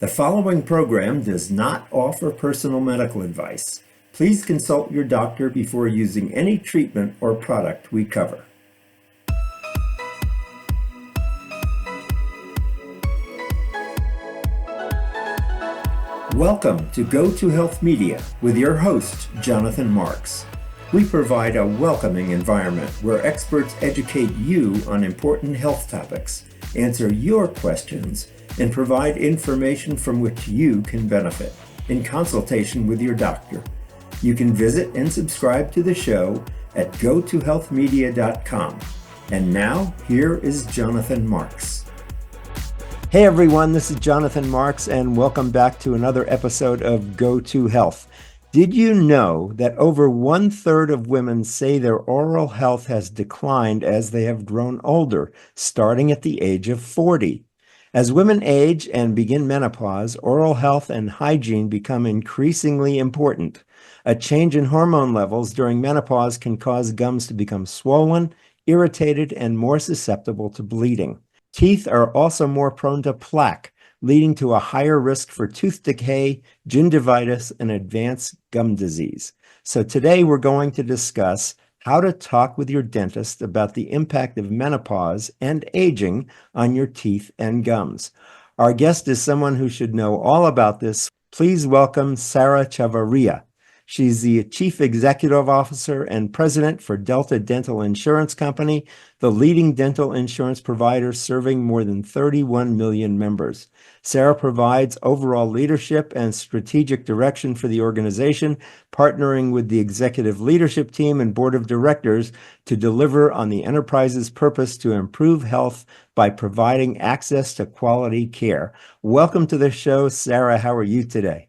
The following program does not offer personal medical advice. Please consult your doctor before using any treatment or product we cover. Welcome to Go to Health Media with your host, Jonathan Marks. We provide a welcoming environment where experts educate you on important health topics, answer your questions, and provide information from which you can benefit in consultation with your doctor. You can visit and subscribe to the show at gotohealthmedia.com. And now, here is Jonathan Marks. Hey everyone, this is Jonathan Marks, and welcome back to another episode of Go to Health. Did you know that over 1/3 of women say their oral health has declined as they have grown older, starting at the age of 40? As women age and begin menopause, oral health and hygiene become increasingly important. A change in hormone levels during menopause can cause gums to become swollen, irritated, and more susceptible to bleeding. Teeth are also more prone to plaque, leading to a higher risk for tooth decay, gingivitis, and advanced gum disease. So today we're going to discuss how to talk with your dentist about the impact of menopause and aging on your teeth and gums. Our guest is someone who should know all about this. Please welcome Sarah Chavarria. She's the Chief Executive Officer and President for Delta Dental Insurance Company, the leading dental insurance provider serving more than 31 million members. Sarah provides overall leadership and strategic direction for the organization, partnering with the executive leadership team and board of directors to deliver on the enterprise's purpose to improve health by providing access to quality care. Welcome to the show, Sarah. How are you today?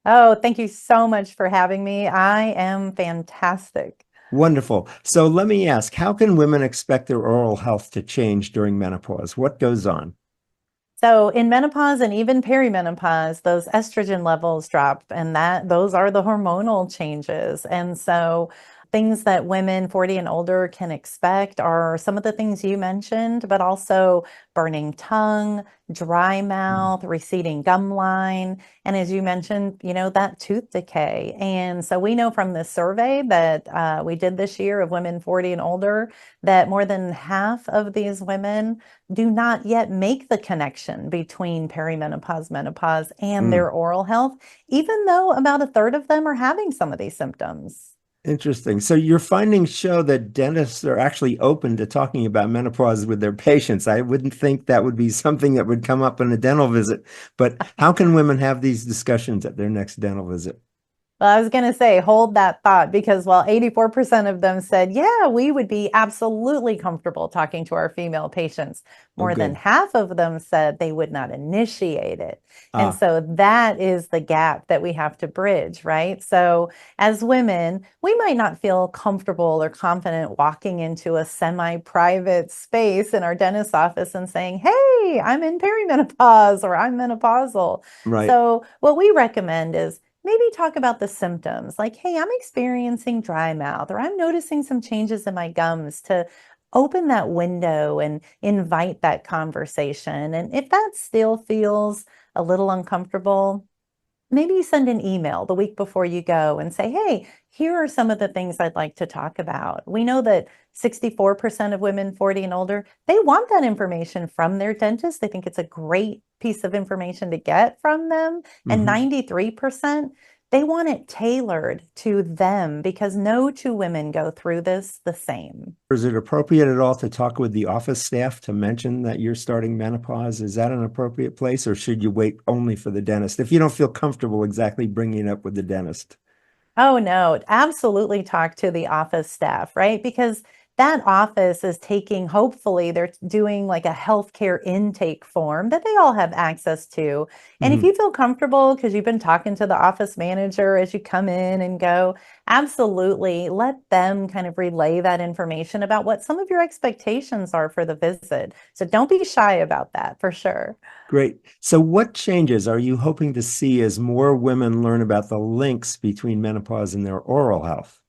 Oh, thank you so much for having me. I am fantastic. Wonderful. So let me ask, how can women expect their oral health to change during menopause? What goes on? So in menopause and even perimenopause, those estrogen levels drop, and those are the hormonal changes. And so things that women 40 and older can expect are some of the things you mentioned, but also burning tongue, dry mouth, receding gum line, and as you mentioned, that tooth decay. And so we know from the survey that we did this year of women 40 and older that more than half of these women do not yet make the connection between perimenopause, menopause, and their oral health, even though about a third of them are having some of these symptoms. Interesting. So your findings show that dentists are actually open to talking about menopause with their patients. I wouldn't think that would be something that would come up in a dental visit, but how can women have these discussions at their next dental visit? Well, I was going to say, hold that thought, because while 84% of them said, yeah, we would be absolutely comfortable talking to our female patients, Oh, more than good. half of them said they would not initiate it. And Ah, so that is the gap that we have to bridge, right? So as women, we might not feel comfortable or confident walking into a semi-private space in our dentist's office and saying, hey, I'm in perimenopause or I'm menopausal. right. So what we recommend is maybe talk about the symptoms like, hey, I'm experiencing dry mouth, or I'm noticing some changes in my gums, to open that window and invite that conversation. And if that still feels a little uncomfortable, maybe you send an email the week before you go and say, hey, here are some of the things I'd like to talk about. We know that 64% of women 40 and older, they want that information from their dentist. They think it's a great piece of information to get from them. And Hmm. 93%, they want it tailored to them, because no two women go through this the same. Is it appropriate at all to talk with the office staff to mention that you're starting menopause? Is that an appropriate place, or should you wait only for the dentist if you don't feel comfortable exactly bringing it up with the dentist? Oh, no, absolutely talk to the office staff, right? Because that office is taking, hopefully, they're doing like a healthcare intake form that they all have access to. And if Hmm. you feel comfortable because you've been talking to the office manager as you come in and go, absolutely let them kind of relay that information about what some of your expectations are for the visit. So don't be shy about that, for sure. Great. So what changes are you hoping to see as more women learn about the links between menopause and their oral health?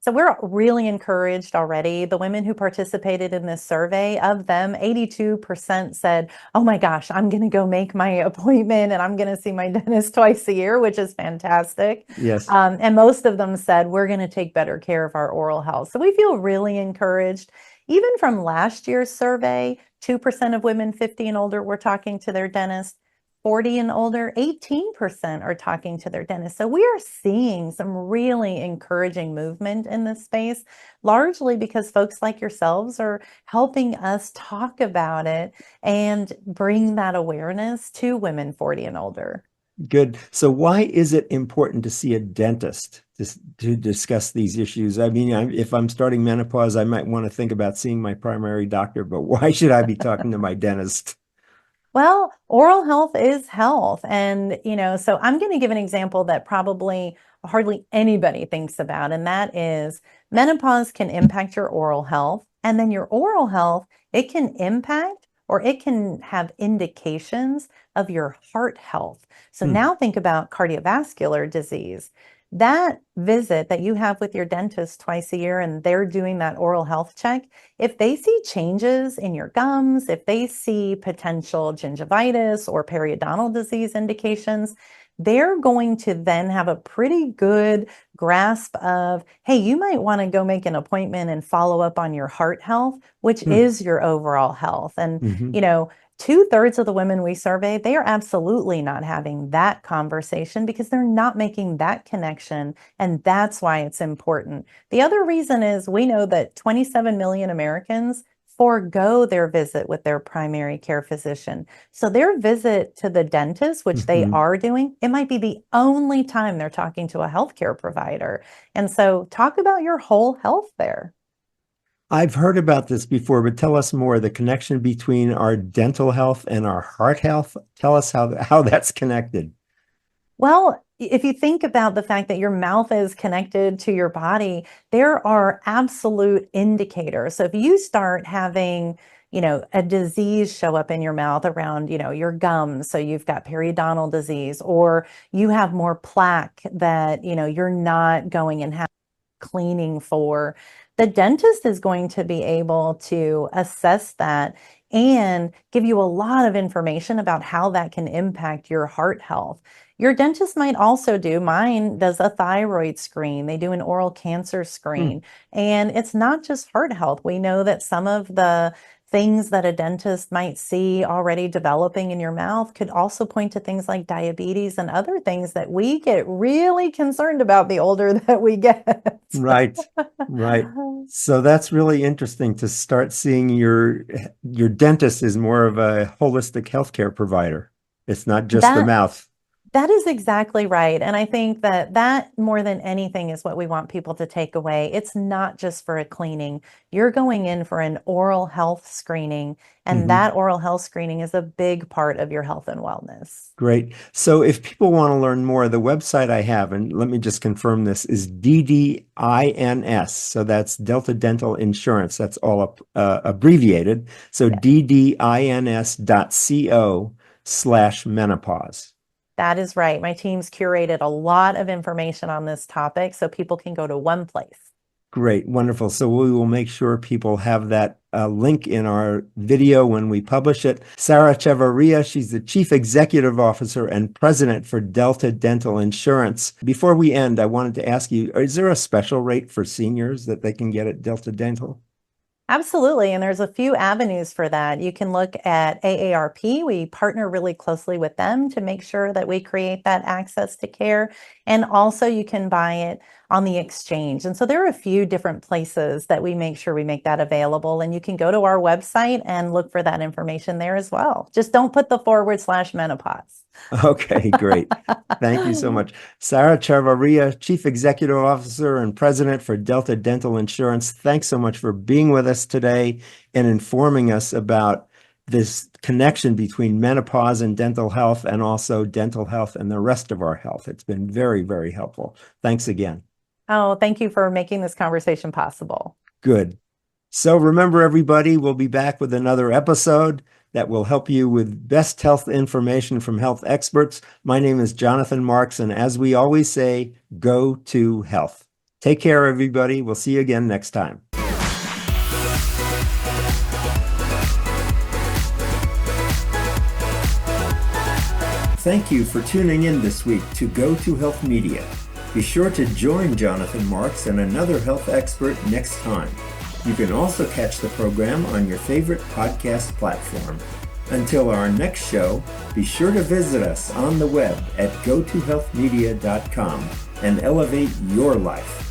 So we're really encouraged already. The women who participated in this survey, of them, 82% said, oh my gosh, I'm going to go make my appointment and I'm going to see my dentist twice a year, which is fantastic. Yes. And most of them said, we're going to take better care of our oral health. So we feel really encouraged. Even from last year's survey, 2% of women 50 and older were talking to their dentist. 40 and older, 18% are talking to their dentist. So we are seeing some really encouraging movement in this space, largely because folks like yourselves are helping us talk about it and bring that awareness to women 40 and older. Good. So why is it important to see a dentist to discuss these issues? I mean, if I'm starting menopause, I might want to think about seeing my primary doctor, but why should I be talking to my dentist? Well, oral health is health. And, so I'm going to give an example that probably hardly anybody thinks about, and that is menopause can impact your oral health. And then your oral health, it can impact or it can have indications of your heart health. So Hmm. now think about cardiovascular disease. That visit that you have with your dentist twice a year and they're doing that oral health check, if they see changes in your gums, if they see potential gingivitis or periodontal disease indications, they're going to then have a pretty good grasp of, hey, you might want to go make an appointment and follow up on your heart health, which Hmm. is your overall health. And, Hmm. 2/3 of the women we survey, they are absolutely not having that conversation because they're not making that connection. And that's why it's important. The other reason is we know that 27 million Americans forego their visit with their primary care physician. So their visit to the dentist, which they Hmm. are doing, it might be the only time they're talking to a healthcare provider. And so talk about your whole health there. I've heard about this before, but tell us more, the connection between our dental health and our heart health. Tell us how that's connected. Well, if you think about the fact that your mouth is connected to your body, there are absolute indicators. So if you start having, a disease show up in your mouth around, your gums, so you've got periodontal disease, or you have more plaque that, you're not going and having cleaning for, the dentist is going to be able to assess that and give you a lot of information about how that can impact your heart health. Your dentist might also do, mine does a thyroid screen, they do an oral cancer Hmm. screen, and it's not just heart health. We know that some of the things that a dentist might see already developing in your mouth could also point to things like diabetes and other things that we get really concerned about the older that we get. Right, right. So that's really interesting to start seeing your dentist is more of a holistic healthcare provider. It's not just the That mouth. That is exactly right. And I think that more than anything is what we want people to take away. It's not just for a cleaning. You're going in for an oral health screening, and Hmm. that oral health screening is a big part of your health and wellness. Great. So if people want to learn more, the website I have, and let me just confirm this, is DDINS. So that's Delta Dental Insurance. That's all abbreviated. So Yeah, ddins.co/menopause. that is right. My team's curated a lot of information on this topic so people can go to one place. Great, wonderful. So we will make sure people have that link in our video when we publish it. Sarah Chavarria, she's the Chief Executive Officer and President for Delta Dental Insurance. Before we end, I wanted to ask you, is there a special rate for seniors that they can get at Delta Dental? Absolutely. And there's a few avenues for that. You can look at AARP. We partner really closely with them to make sure that we create that access to care. And also you can buy it on the exchange. And so there are a few different places that we make sure we make that available. And you can go to our website and look for that information there as well. Just don't put the /menopause. Okay, great. Thank you so much. Sarah Chavarria, Chief Executive Officer and President for Delta Dental Insurance. Thanks so much for being with us today and informing us about this connection between menopause and dental health, and also dental health and the rest of our health. It's been very, very helpful. Thanks again. Oh, thank you for making this conversation possible. Good. So remember, everybody, we'll be back with another episode that will help you with best health information from health experts. My name is Jonathan Marks, and as we always say, go to health. Take care, everybody. We'll see you again next time. Thank you for tuning in this week to Go to Health Media. Be sure to join Jonathan Marks and another health expert next time. You can also catch the program on your favorite podcast platform. Until our next show, be sure to visit us on the web at gotohealthmedia.com and elevate your life.